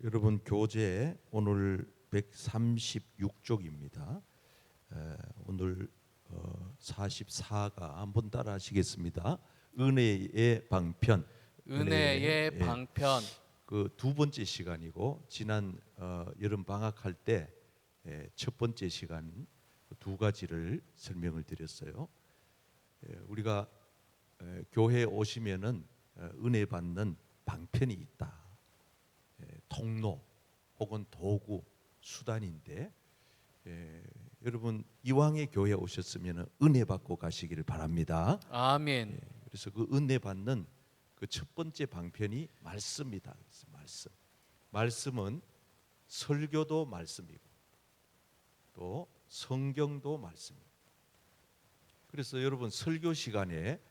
여러분 교재 오늘 136쪽입니다. 오늘 44가 한번 따라 하시겠습니다. 은혜의 방편. 은혜의 방편. 그 두 번째 시간이고 지난 여름 방학할 때 첫 번째 시간 두 가지를 설명을 드렸어요. 우리가 교회에 오시면은 은혜 받는 방편이 있다. 통로 혹은 도구, 수단인데 여러분 이왕에 교회에 오셨으면 은혜 받고 가시기를 바랍니다. 아멘. 그래서 그 은혜 받는 그 첫 번째 방편이 말씀이다. 말씀은 설교도 말씀이고 또 성경도 말씀이고. 그래서 여러분 설교 시간에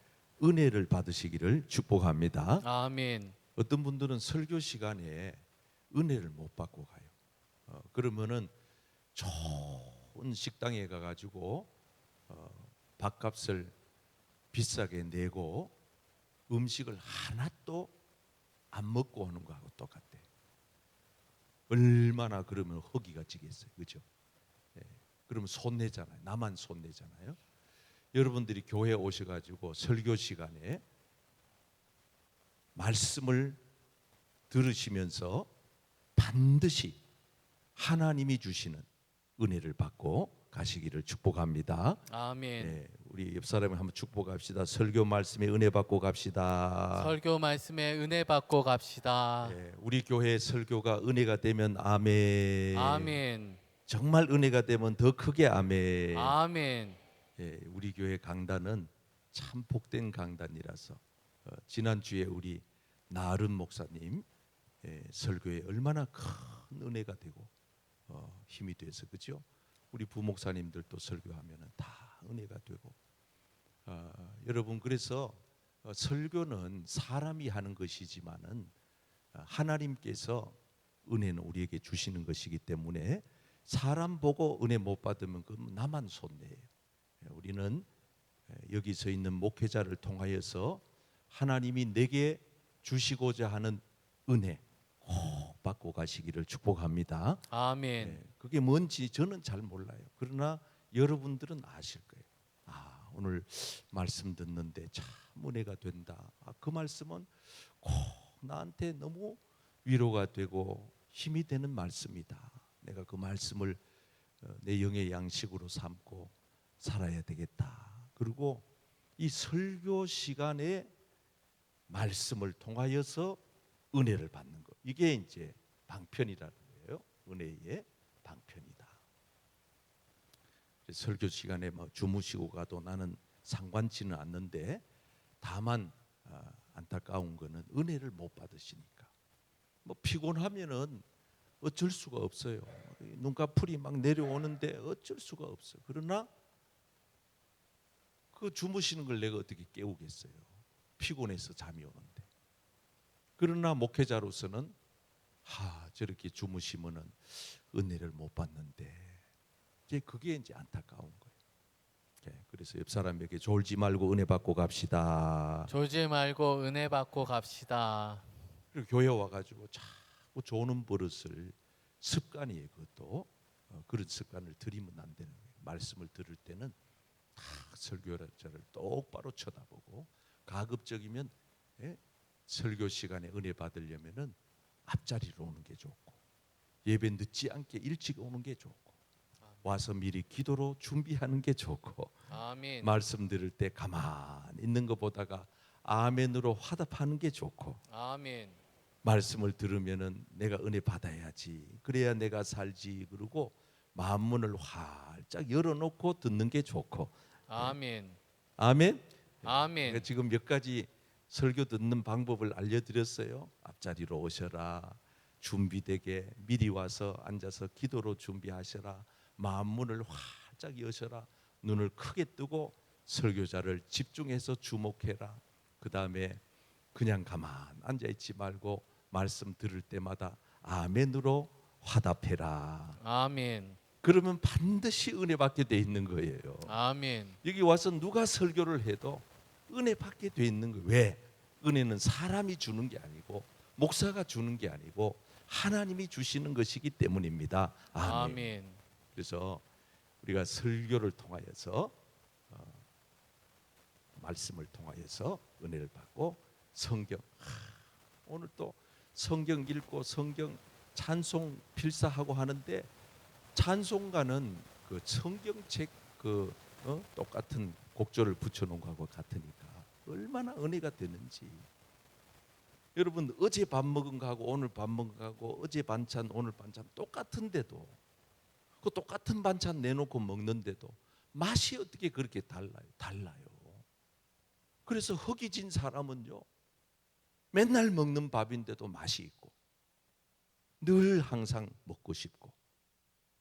은혜를 받으시기를 축복합니다. 아멘. 어떤 분들은 설교 시간에 은혜를 못 받고 가요. 그러면은 좋은 식당에 가가지고 밥값을 비싸게 내고 음식을 하나도 안 먹고 오는 거하고 똑같대. 얼마나 그러면 허기가 지겠어요, 그렇죠? 그러면 손내잖아요. 나만 손내잖아요. 여러분들이 교회에 오셔가지고 설교 시간에 말씀을 들으시면서 반드시 하나님이 주시는 은혜를 받고 가시기를 축복합니다. 아멘. 우리 옆 사람을 한번 축복합시다. 설교 말씀에 은혜 받고 갑시다. 설교 말씀에 은혜 받고 갑시다. 우리 교회 설교가 은혜가 되면 아멘. 아멘. 정말 은혜가 되면 더 크게 아멘. 아멘. 우리 교회 강단은 참 복된 강단이라서 지난주에 우리 나름 목사님 설교에 얼마나 큰 은혜가 되고 힘이 돼서 그죠? 우리 부목사님들도 설교하면 다 은혜가 되고 여러분 그래서 설교는 사람이 하는 것이지만은 하나님께서 은혜는 우리에게 주시는 것이기 때문에 사람 보고 은혜 못 받으면 그 나만 손해예요. 우리는 여기 서 있는 목회자를 통하여서 하나님이 내게 주시고자 하는 은혜 꼭 받고 가시기를 축복합니다. 아멘. 그게 뭔지 저는 잘 몰라요. 그러나 여러분들은 아실 거예요. 오늘 말씀 듣는데 참 은혜가 된다. 그 말씀은 꼭 나한테 너무 위로가 되고 힘이 되는 말씀이다. 내가 그 말씀을 내 영의 양식으로 삼고 살아야 되겠다. 그리고 이 설교 시간에 말씀을 통하여서 은혜를 받는 것. 이게 이제 방편이라는 거예요. 은혜의 방편이다. 설교 시간에 뭐 주무시고 가도 나는 상관치는 않는데 다만 안타까운 거는 은혜를 못 받으시니까. 뭐 피곤하면은 어쩔 수가 없어요. 눈꺼풀이 막 내려오는데 어쩔 수가 없어요. 그러나 그 주무시는 걸 내가 어떻게 깨우겠어요? 피곤해서 잠이 오는데. 그러나 목회자로서는 저렇게 주무시면은 은혜를 못 받는데 이제 그게 이제 안타까운 거예요. 그래서 옆 사람에게 졸지 말고 은혜 받고 갑시다. 졸지 말고 은혜 받고 갑시다. 그리고 교회 와가지고 자꾸 조는 버릇을 습관이에요. 그것도 그런 습관을 들이면 안 되는 거예요. 말씀을 들을 때는 다 설교자를 똑바로 쳐다보고 가급적이면 설교 시간에 은혜 받으려면은 앞자리로 오는 게 좋고 예배 늦지 않게 일찍 오는 게 좋고 와서 미리 기도로 준비하는 게 좋고 아멘. 말씀 들을 때 가만히 있는 것보다가 아멘으로 화답하는 게 좋고 아멘. 말씀을 들으면은 내가 은혜 받아야지 그래야 내가 살지 그러고 마음문을 활짝 열어놓고 듣는 게 좋고 아멘. 아멘. 아멘. 제가 지금 몇 가지 설교 듣는 방법을 알려드렸어요. 앞자리로 오셔라. 준비되게 미리 와서 앉아서 기도로 준비하셔라. 마음문을 활짝 여셔라. 눈을 크게 뜨고 설교자를 집중해서 주목해라. 그 다음에 그냥 가만 앉아있지 말고 말씀 들을 때마다 아멘으로 화답해라. 아멘. 그러면 반드시 은혜 받게 돼 있는 거예요. 아멘. 여기 와서 누가 설교를 해도 은혜 받게 돼 있는 거예요. 왜? 은혜는 사람이 주는 게 아니고 목사가 주는 게 아니고 하나님이 주시는 것이기 때문입니다. 아멘. 아멘. 그래서 우리가 설교를 통하여서 말씀을 통하여서 은혜를 받고 성경 오늘 또 성경 읽고 성경 찬송 필사하고 하는데 찬송가는 그 성경책 똑같은 곡조를 붙여놓은 거하고 같으니까 얼마나 은혜가 되는지. 여러분 어제 밥 먹은 거하고 오늘 밥 먹은 거하고 어제 반찬 오늘 반찬 똑같은데도 그 똑같은 반찬 내놓고 먹는데도 맛이 어떻게 그렇게 달라요. 그래서 허기진 사람은요 맨날 먹는 밥인데도 맛이 있고 늘 항상 먹고 싶고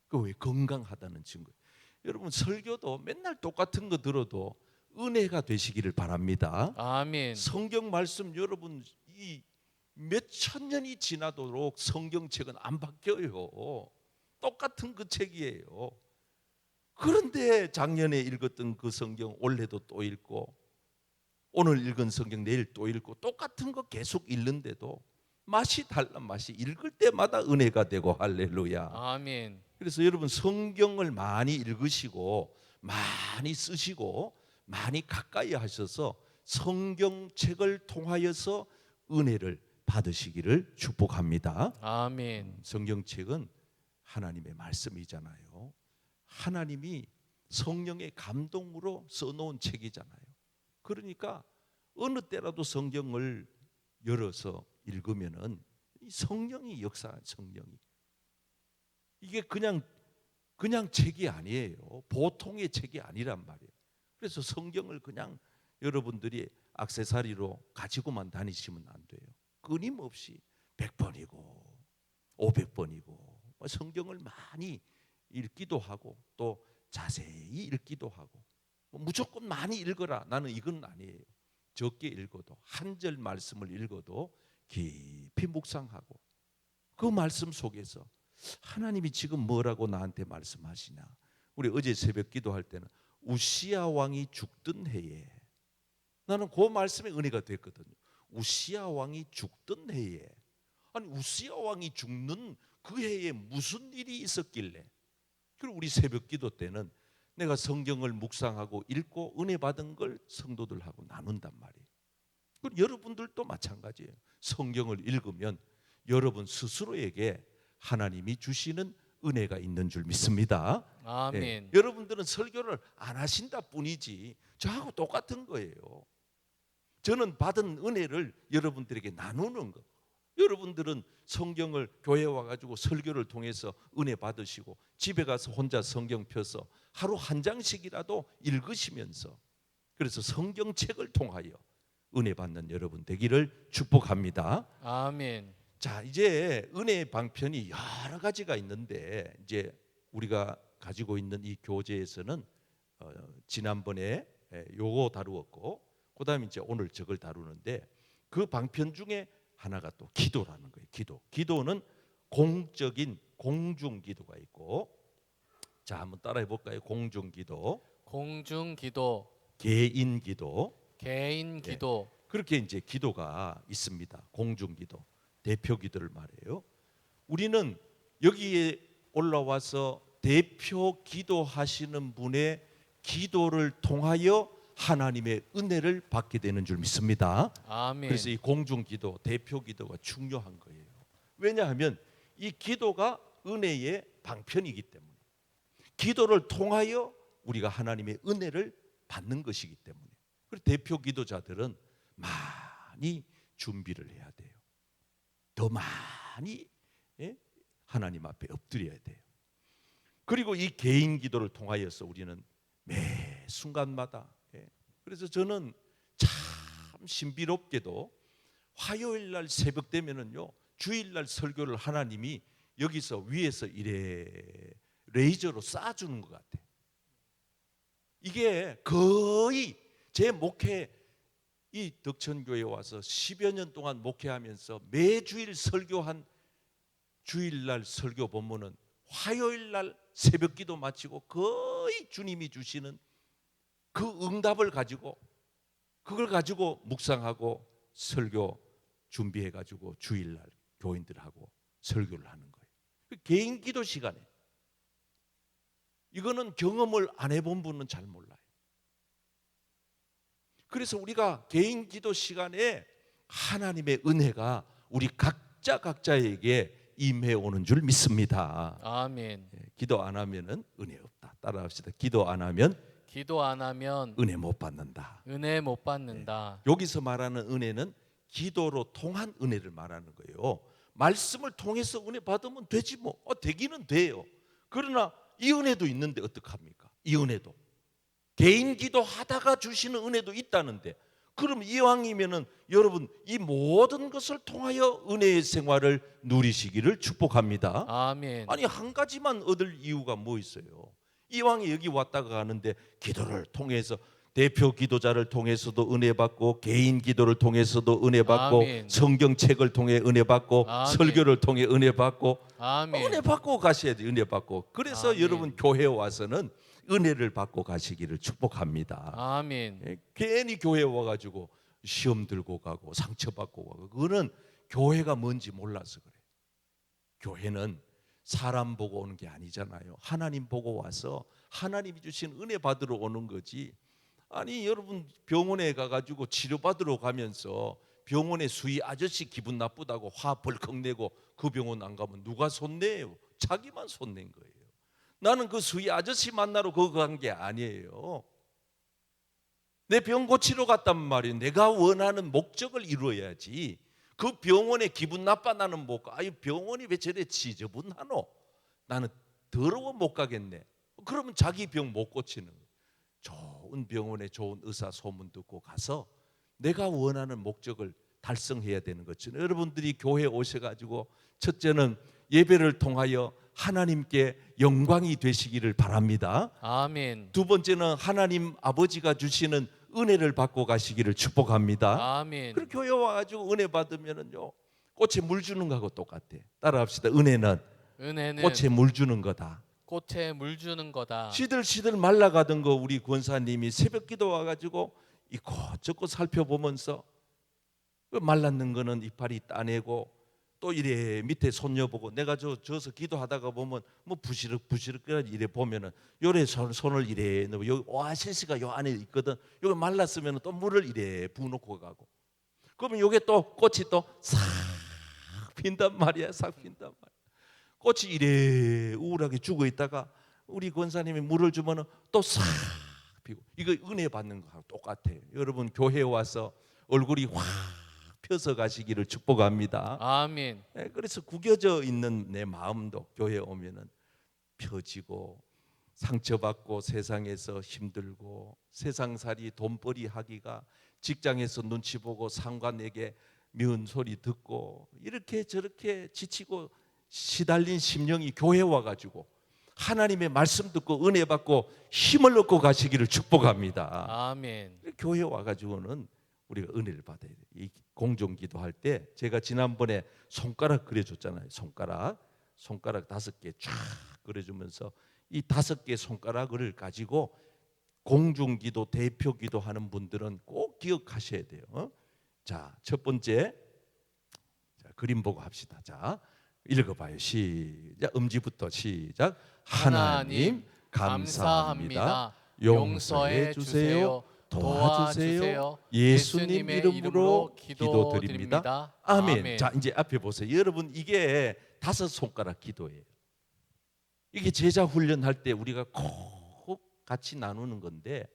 그 왜 건강하다는 증거예요. 여러분 설교도 맨날 똑같은 거 들어도 은혜가 되시기를 바랍니다. 아멘. 성경 말씀 여러분 이 몇천 년이 지나도록 성경책은 안 바뀌어요. 똑같은 그 책이에요. 그런데 작년에 읽었던 그 성경 올해도 또 읽고 오늘 읽은 성경 내일 또 읽고 똑같은 거 계속 읽는데도 맛이 달라. 맛이 읽을 때마다 은혜가 되고 할렐루야. 아멘. 그래서 여러분 성경을 많이 읽으시고 많이 쓰시고 많이 가까이 하셔서 성경책을 통하여서 은혜를 받으시기를 축복합니다. 아멘. 성경책은 하나님의 말씀이잖아요. 하나님이 성령의 감동으로 써놓은 책이잖아요. 그러니까 어느 때라도 성경을 열어서 읽으면은 성령이 역사한 성령이 이게 그냥 책이 아니에요. 보통의 책이 아니란 말이에요. 그래서 성경을 그냥 여러분들이 액세서리로 가지고만 다니시면 안 돼요. 끊임없이 100번이고 500번이고 성경을 많이 읽기도 하고 또 자세히 읽기도 하고 무조건 많이 읽어라. 나는 이건 아니에요. 적게 읽어도 한 절 말씀을 읽어도 깊이 묵상하고 그 말씀 속에서 하나님이 지금 뭐라고 나한테 말씀하시냐. 우리 어제 새벽 기도할 때는 우시야 왕이 죽던 해에 나는 그 말씀에 은혜가 됐거든요. 우시야 왕이 죽던 해에 아니 우시야 왕이 죽는 그 해에 무슨 일이 있었길래. 그리고 우리 새벽 기도 때는 내가 성경을 묵상하고 읽고 은혜 받은 걸 성도들하고 나눈단 말이에요. 그리고 여러분들도 마찬가지예요. 성경을 읽으면 여러분 스스로에게 하나님이 주시는 은혜가 있는 줄 믿습니다. 아멘. 네. 여러분들은 설교를 안 하신다 뿐이지 저하고 똑같은 거예요. 저는 받은 은혜를 여러분들에게 나누는 거. 여러분들은 성경을 교회에 와가지고 설교를 통해서 은혜 받으시고 집에 가서 혼자 성경 펴서 하루 한 장씩이라도 읽으시면서 그래서 성경책을 통하여 은혜 받는 여러분 되기를 축복합니다. 아멘. 자, 이제 은혜의 방편이 여러 가지가 있는데 이제 우리가 가지고 있는 이 교재에서는 지난번에 요거 다루었고 그다음에 이제 오늘 저걸 다루는데 그 방편 중에 하나가 또 기도라는 거예요. 기도는 공적인 공중기도가 있고 자 한번 따라해 볼까요? 공중기도, 공중기도, 개인기도, 개인기도. 그렇게 이제 기도가 있습니다. 공중기도, 대표기도를 말해요. 우리는 여기에 올라와서 대표 기도하시는 분의 기도를 통하여 하나님의 은혜를 받게 되는 줄 믿습니다. 아멘. 그래서 이 공중기도, 대표기도가 중요한 거예요. 왜냐하면 이 기도가 은혜의 방편이기 때문에 기도를 통하여 우리가 하나님의 은혜를 받는 것이기 때문에 그리고 대표 기도자들은 많이 준비를 해야 돼요. 더 많이 하나님 앞에 엎드려야 돼요. 그리고 이 개인 기도를 통하여서 우리는 매 순간마다 그래서 저는 참 신비롭게도 화요일 날 새벽 되면은요 주일날 설교를 하나님이 여기서 위에서 이래 레이저로 쏴주는 것 같아요. 이게 거의 제 목회 이 덕천교회에 와서 10여 년 동안 목회하면서 매주일 설교한 주일날 설교 본문은 화요일날 새벽기도 마치고 거의 주님이 주시는 그 응답을 가지고 그걸 가지고 묵상하고 설교 준비해가지고 주일날 교인들하고 설교를 하는 거예요. 개인 기도 시간에 이거는 경험을 안 해본 분은 잘 몰라요. 그래서 우리가 개인 기도 시간에 하나님의 은혜가 우리 각자에게 임해 오는 줄 믿습니다. 아멘. 기도 안 하면은 은혜 없다. 따라합시다. 기도 안 하면 기도 안 하면 은혜 못 받는다. 은혜 못 받는다. 여기서 말하는 은혜는 기도로 통한 은혜를 말하는 거예요. 말씀을 통해서 은혜 받으면 되지 뭐. 되기는 돼요. 그러나 이 은혜도 있는데 어떡합니까? 이 은혜도 개인 기도하다가 주시는 은혜도 있다는데, 그럼 이왕이면은 여러분 이 모든 것을 통하여 은혜의 생활을 누리시기를 축복합니다. 아멘. 아니 한 가지만 얻을 이유가 뭐 있어요? 이왕에 여기 왔다가 가는데 기도를 통해서 대표 기도자를 통해서도 은혜 받고 개인 기도를 통해서도 은혜 받고 아멘. 성경책을 통해 은혜 받고 아멘. 설교를 통해 은혜 받고 아멘. 은혜 받고 가셔야지. 은혜 받고. 그래서 아멘. 여러분 교회에 와서는 은혜를 받고 가시기를 축복합니다. 아멘. 괜히 교회에 와가지고 시험 들고 가고 상처받고 가고, 그거는 교회가 뭔지 몰라서 그래. 교회는 사람 보고 오는 게 아니잖아요. 하나님 보고 와서 하나님이 주신 은혜 받으러 오는 거지. 아니 여러분 병원에 가가지고 치료받으러 가면서 병원의 수의 아저씨 기분 나쁘다고 화 벌컥 내고 그 병원 안 가면 누가 손내요? 자기만 손낸 거예요. 나는 그 수의 아저씨 만나러 거기 간 게 아니에요. 내 병 고치러 갔단 말이에요. 내가 원하는 목적을 이루어야지. 그 병원에 기분 나빠 나는 못 가. 아유 병원이 왜 저래 지저분하노? 나는 더러워 못 가겠네. 그러면 자기 병 못 고치는 거예요. 좋은 병원에 좋은 의사 소문 듣고 가서 내가 원하는 목적을 달성해야 되는 거죠. 여러분들이 교회에 오셔가지고 첫째는 예배를 통하여 하나님께 영광이 되시기를 바랍니다. 아멘. 두 번째는 하나님 아버지가 주시는 은혜를 받고 가시기를 축복합니다. 아멘. 그리고 교회 와가지고 은혜 받으면은요 꽃에 물 주는 거하고 똑같아. 따라합시다. 은혜는 꽃에 물 주는 거다. 꽃에 물 주는 거다. 시들시들 말라가던 거 우리 권사님이 새벽기도 와가지고 이곳저곳 살펴보면서 말랐는 거는 이파리 따내고 또 이래 밑에 손녀보고, 내가 저서 기도하다가 보면 뭐 부시럭부시럭 이래 보면은 요래 손을 이래 넣고 여기 오아시스가 요 안에 있거든. 여기 말랐으면 또 물을 이래 부어놓고 가고, 그러면 요게 또 꽃이 또 싹 핀단 말이야. 싹 핀단 말이야. 꽃이 이래 우울하게 죽어 있다가 우리 권사님이 물을 주면은 또 싹 피고. 이거 은혜 받는 거하고 똑같아. 여러분 교회에 와서 얼굴이 확 펴서 가시기를 축복합니다. 아멘. 그래서 구겨져 있는 내 마음도 교회에 오면은 펴지고, 상처받고 세상에서 힘들고 세상살이 돈벌이 하기가 직장에서 눈치 보고 상관에게 미운 소리 듣고 이렇게 저렇게 지치고 시달린 심령이 교회에 와가지고 하나님의 말씀 듣고 은혜 받고 힘을 얻고 가시기를 축복합니다. 아멘. 교회에 와가지고는 우리가 은혜를 받아야 돼요. 이 공정기도 할 때 제가 지난번에 손가락 그려줬잖아요. 손가락 5개 쫙 그려주면서 이 5개 손가락을 가지고 공중기도 대표기도 하는 분들은 꼭 기억하셔야 돼요. 자, 첫 번째, 자, 그림 보고 합시다. 자, 읽어봐요. 시작. 음지부터 시작. 하나님 감사합니다. 용서해 주세요. 도와주세요. 예수님 이름으로 기도드립니다. 아멘. 자, 이제 앞에 보세요. 여러분 이게 5 손가락 기도예요. 이게 제자 훈련할 때 우리가 꼭 같이 나누는 건데,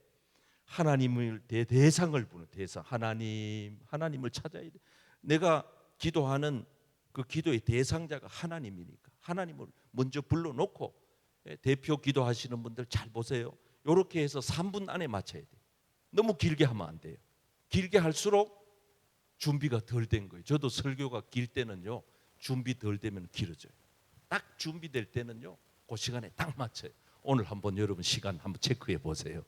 하나님을 대상을 부르는 대상. 하나님을 찾아야 돼. 내가 기도하는 그 기도의 대상자가 하나님이니까 하나님을 먼저 불러놓고, 대표 기도하시는 분들 잘 보세요. 이렇게 해서 3분 안에 맞춰야 돼요. 너무 길게 하면 안 돼요. 길게 할수록 준비가 덜 된 거예요. 저도 설교가 길 때는요 준비 덜 되면 길어져요. 딱 준비될 때는요 그 시간에 딱 맞춰요. 오늘 한번 여러분 시간 한번 체크해 보세요.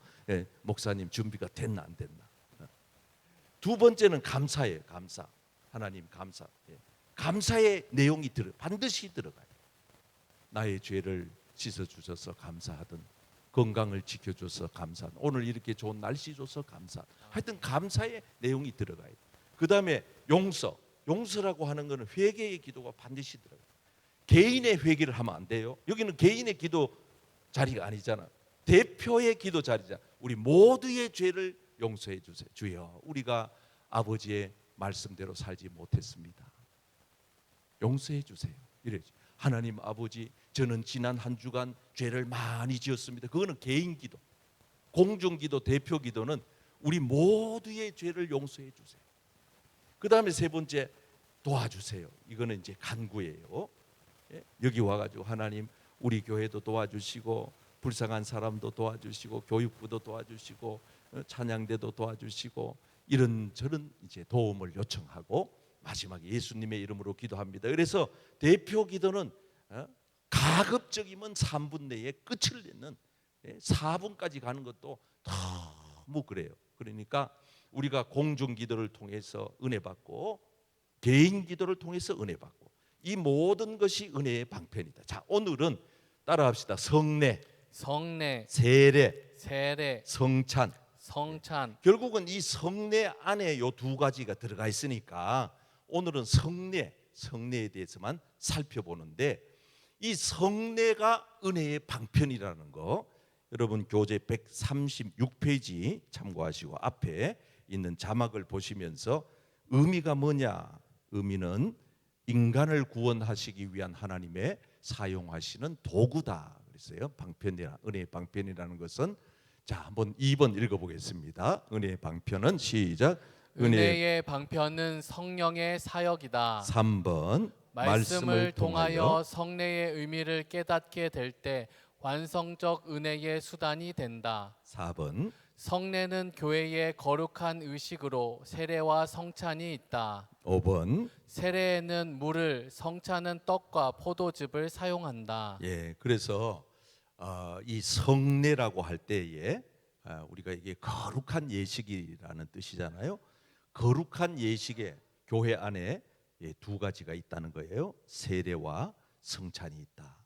목사님 준비가 됐나 안 됐나. 두 번째는 감사예요. 감사. 하나님 감사. 감사의 내용이 반드시 들어가요. 나의 죄를 씻어주셔서 감사하든, 건강을 지켜줘서 감사, 오늘 이렇게 좋은 날씨 줘서 감사. 하여튼 감사의 내용이 들어가요. 그 다음에 용서라고 하는 것은 회개의 기도가 반드시 들어가요. 개인의 회개를 하면 안 돼요. 여기는 개인의 기도 자리가 아니잖아. 대표의 기도 자리잖아. 우리 모두의 죄를 용서해 주세요. 주여, 우리가 아버지의 말씀대로 살지 못했습니다. 용서해 주세요. 이래지. 하나님 아버지, 저는 지난 한 주간 죄를 많이 지었습니다. 그거는 개인 기도. 공중 기도, 대표 기도는 우리 모두의 죄를 용서해 주세요. 그 다음에 세 번째, 도와주세요. 이거는 이제 간구예요. 여기 와가지고 하나님, 우리 교회도 도와주시고, 불쌍한 사람도 도와주시고, 교육부도 도와주시고, 찬양대도 도와주시고, 이런저런 이제 도움을 요청하고 마지막에 예수님의 이름으로 기도합니다. 그래서 대표 기도는 가급적이면 3분 내에 끝을 내는 4분까지 가는 것도 너무 그래요. 그러니까 우리가 공중 기도를 통해서 은혜 받고 개인 기도를 통해서 은혜 받고 이 모든 것이 은혜의 방편이다. 자, 오늘은 따라합시다. 성례, 세례, 성찬. 결국은 이 성례 안에 요 두 가지가 들어가 있으니까 오늘은 성례에 대해서만 살펴보는데, 이 성례가 은혜의 방편이라는 거 여러분 교재 136페이지 참고하시고 앞에 있는 자막을 보시면서 의미가 뭐냐? 의미는 인간을 구원하시기 위한 하나님의 사용하시는 도구다 그랬어요. 방편이라, 은혜의 방편이라는 것은. 자, 한번 2번 읽어보겠습니다. 은혜의 방편은 시작. 은혜의 방편은 성령의 사역이다. 3번 말씀을 통하여 성례의 의미를 깨닫게 될 때 완성적 은혜의 수단이 된다. 4번 성례는 교회의 거룩한 의식으로 세례와 성찬이 있다. 5번 세례에는 물을, 성찬은 떡과 포도즙을 사용한다. 예, 그래서 이 성례라고 할 때에 우리가 이게 거룩한 예식이라는 뜻이잖아요. 거룩한 예식에 교회 안에 두 가지가 있다는 거예요. 세례와 성찬이 있다.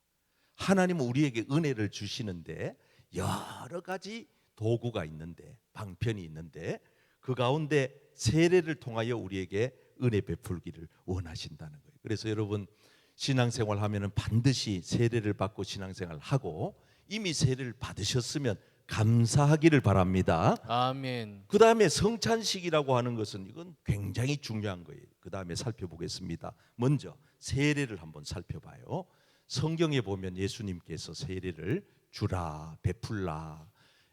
하나님은 우리에게 은혜를 주시는데 여러 가지 도구가 있는데, 방편이 있는데, 그 가운데 세례를 통하여 우리에게 은혜 베풀기를 원하신다는 거예요. 그래서 여러분 신앙생활 하면은 반드시 세례를 받고 신앙생활을 하고, 이미 세례를 받으셨으면 감사하기를 바랍니다. 아멘. 그 다음에 성찬식이라고 하는 것은 이건 굉장히 중요한 거예요. 그 다음에 살펴보겠습니다. 먼저 세례를 한번 살펴봐요. 성경에 보면 예수님께서 세례를 주라, 베풀라,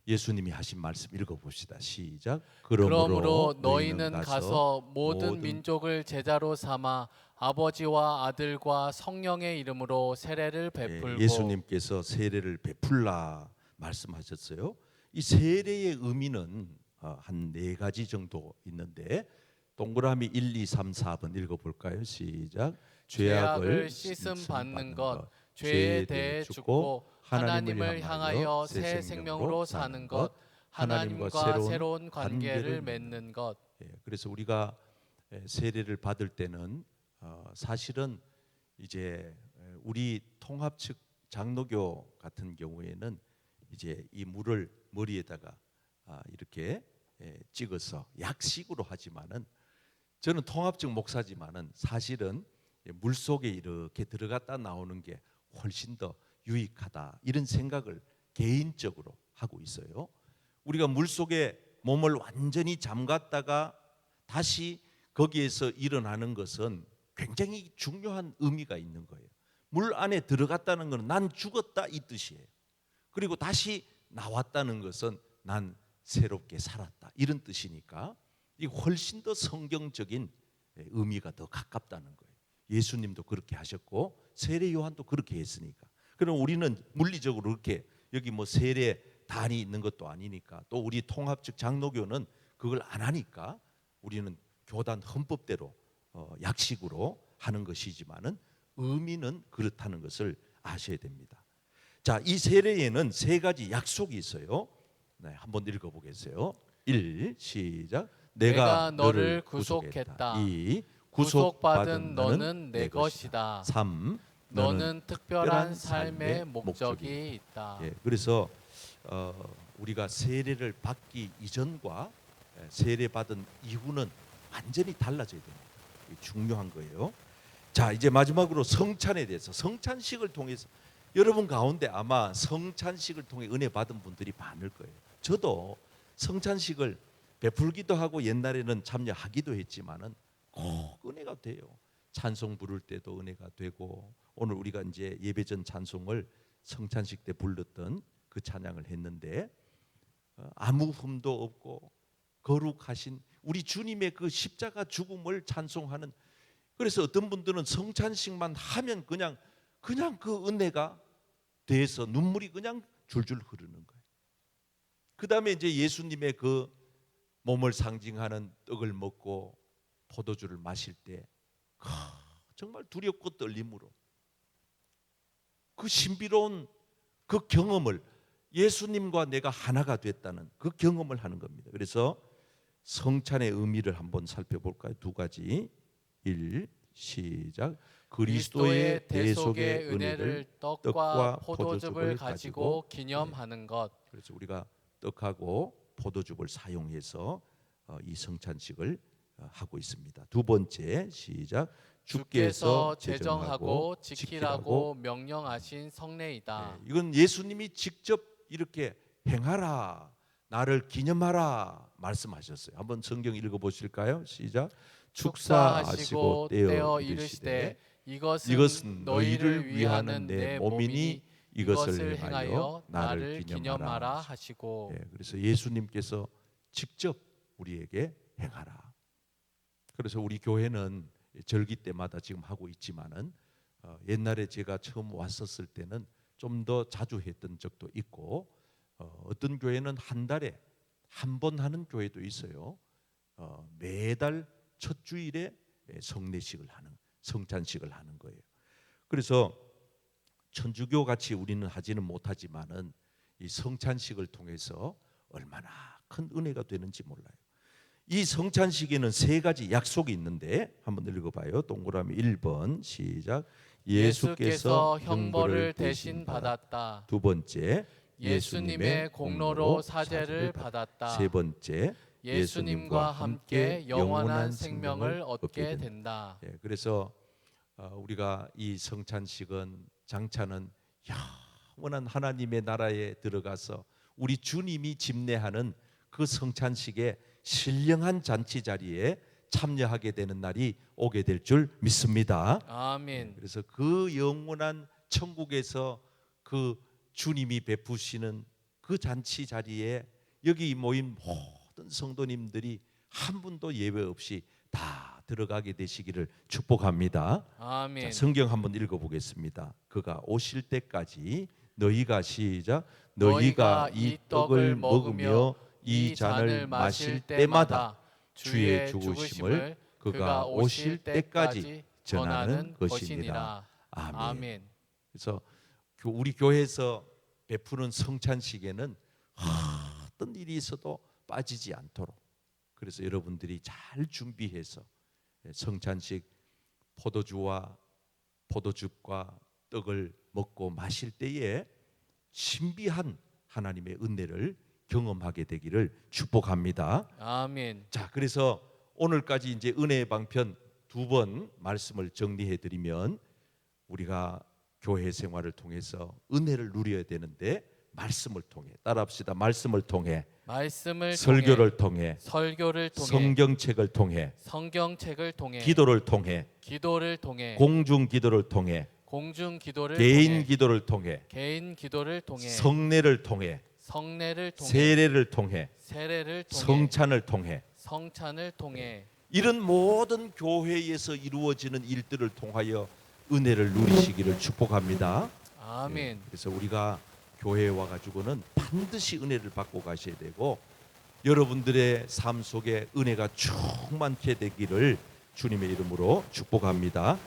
예수님이 하신 말씀 읽어봅시다. 시작. 그러므로 너희는 가서 모든 민족을 제자로 삼아 아버지와 아들과 성령의 이름으로 세례를 베풀고. 예수님께서 세례를 베풀라 말씀하셨어요. 이 세례의 의미는 한 4가지 정도 있는데, 동그라미 1, 2, 3, 4번 읽어볼까요? 시작. 죄악을 씻음 받는 것, 죄에 대해 죽고 하나님을 향하여 새 생명으로 사는 것, 하나님과 새로운 관계를 맺는 것. 그래서 우리가 세례를 받을 때는 사실은 이제 우리 통합 측 장로교 같은 경우에는 이제 이 물을 머리에다가 이렇게 찍어서 약식으로 하지만은, 저는 통합 측 목사지만은 사실은 물 속에 이렇게 들어갔다 나오는 게 훨씬 더 유익하다, 이런 생각을 개인적으로 하고 있어요. 우리가 물 속에 몸을 완전히 잠갔다가 다시 거기에서 일어나는 것은 굉장히 중요한 의미가 있는 거예요. 물 안에 들어갔다는 것은 난 죽었다 이 뜻이에요. 그리고 다시 나왔다는 것은 난 새롭게 살았다 이런 뜻이니까 이 훨씬 더 성경적인 의미가 더 가깝다는 거예요. 예수님도 그렇게 하셨고 세례 요한도 그렇게 했으니까. 그럼 우리는 물리적으로 그렇게 여기 뭐 세례 단이 있는 것도 아니니까, 또 우리 통합 측 장로교는 그걸 안 하니까 우리는 교단 헌법대로 약식으로 하는 것이지만은 의미는 그렇다는 것을 아셔야 됩니다. 자, 이 세례에는 3가지 약속이 있어요. 네, 한번 읽어보겠어요. 1, 시작. 내가 너를 구속했다. 2, 구속받은 너는 내 것이다. 3, 너는 특별한 삶의 목적이 있다. 그래서 우리가 세례를 받기 이전과 세례 받은 이후는 완전히 달라져야 됩니다. 이게 중요한 거예요. 자, 이제 마지막으로 성찬에 대해서, 성찬식을 통해서 여러분 가운데 아마 성찬식을 통해 은혜 받은 분들이 많을 거예요. 저도 성찬식을 베풀기도 하고 옛날에는 참여하기도 했지만은 꼭 은혜가 돼요. 찬송 부를 때도 은혜가 되고, 오늘 우리가 이제 예배전 찬송을 성찬식 때 불렀던 그 찬양을 했는데 아무 흠도 없고 거룩하신 우리 주님의 그 십자가 죽음을 찬송하는, 그래서 어떤 분들은 성찬식만 하면 그냥 그 은혜가 돼서 눈물이 그냥 줄줄 흐르는 거예요. 그 다음에 이제 예수님의 그 몸을 상징하는 떡을 먹고 포도주를 마실 때 정말 두렵고 떨림으로 그 신비로운 그 경험을, 예수님과 내가 하나가 됐다는 그 경험을 하는 겁니다. 그래서 성찬의 의미를 한번 살펴볼까요? 두 가지. 1. 시작. 그리스도의 대속의 은혜를 떡과 포도즙을 가지고 기념하는 것. 그래서 우리가 떡하고 포도즙을 사용해서 이 성찬식을 하고 있습니다. 두 번째. 시작. 주께서 제정하고 지키라고 명령하신 성례이다. 이건 예수님이 직접 이렇게 행하라, 나를 기념하라 말씀하셨어요. 한번 성경 읽어보실까요? 시작. 축사하시고 떼어 이르시되 이것은 너희를 위하는 내 몸이니 이것을 행하여 나를 기념하라 하시고. 그래서 예수님께서 직접 우리에게 행하라. 그래서 우리 교회는 절기 때마다 지금 하고 있지만은 옛날에 제가 처음 왔었을 때는 좀 더 자주 했던 적도 있고, 어떤 교회는 한 달에 한 번 하는 교회도 있어요. 매달 첫 주일에 성례식을 하는, 성찬식을 하는 거예요. 그래서 천주교 같이 우리는 하지는 못하지만은 이 성찬식을 통해서 얼마나 큰 은혜가 되는지 몰라요. 이 성찬식에는 세 가지 약속이 있는데 한번 읽어봐요. 동그라미 1번. 시작. 예수께서 형벌을 대신 받았다. 두 번째. 예수님의 공로로 사죄를 받았다. 세 번째. 예수님과 함께 영원한 생명을 얻게 된다. 그래서 우리가 이 성찬식은, 장차는 영원한 하나님의 나라에 들어가서 우리 주님이 집례하는 그 성찬식의 신령한 잔치 자리에 참여하게 되는 날이 오게 될 줄 믿습니다. 아멘. 그래서 그 영원한 천국에서 그 주님이 베푸시는 그 잔치 자리에 여기 모인 모든 성도님들이 한 분도 예외 없이 다 들어가게 되시기를 축복합니다. 아멘. 자, 성경 한번 읽어보겠습니다. 그가 오실 때까지 너희가, 시작. 너희가 이 떡을 먹으며 이 잔을 마실 때마다 주의 죽으심을 그가 오실 때까지 전하는 것이니라. 아멘. 그래서 우리 교회에서 베푸는 성찬식에는 어떤 일이 있어도 빠지지 않도록, 그래서 여러분들이 잘 준비해서 성찬식 포도주와 포도즙과 떡을 먹고 마실 때에 신비한 하나님의 은혜를 경험하게 되기를 축복합니다. 아멘. 자, 그래서 오늘까지 이제 은혜의 방편 두 번 말씀을 정리해 드리면, 우리가 교회 생활을 통해서 은혜를 누려야 되는데 말씀을 통해, 따라합시다. 말씀을 통해, 설교를 통해, 성경책을 통해, 기도를 통해, 공중 기도를 통해, 개인 기도를 통해, 성례를 통해, 세례를 통해, 성찬을 통해, 이런 모든 교회에서 이루어지는 일들을 통하여 은혜를 누리시기를 축복합니다. 아멘. 그래서 우리가 교회에 와가지고는 반드시 은혜를 받고 가셔야 되고, 여러분들의 삶 속에 은혜가 충만케 되기를 주님의 이름으로 축복합니다.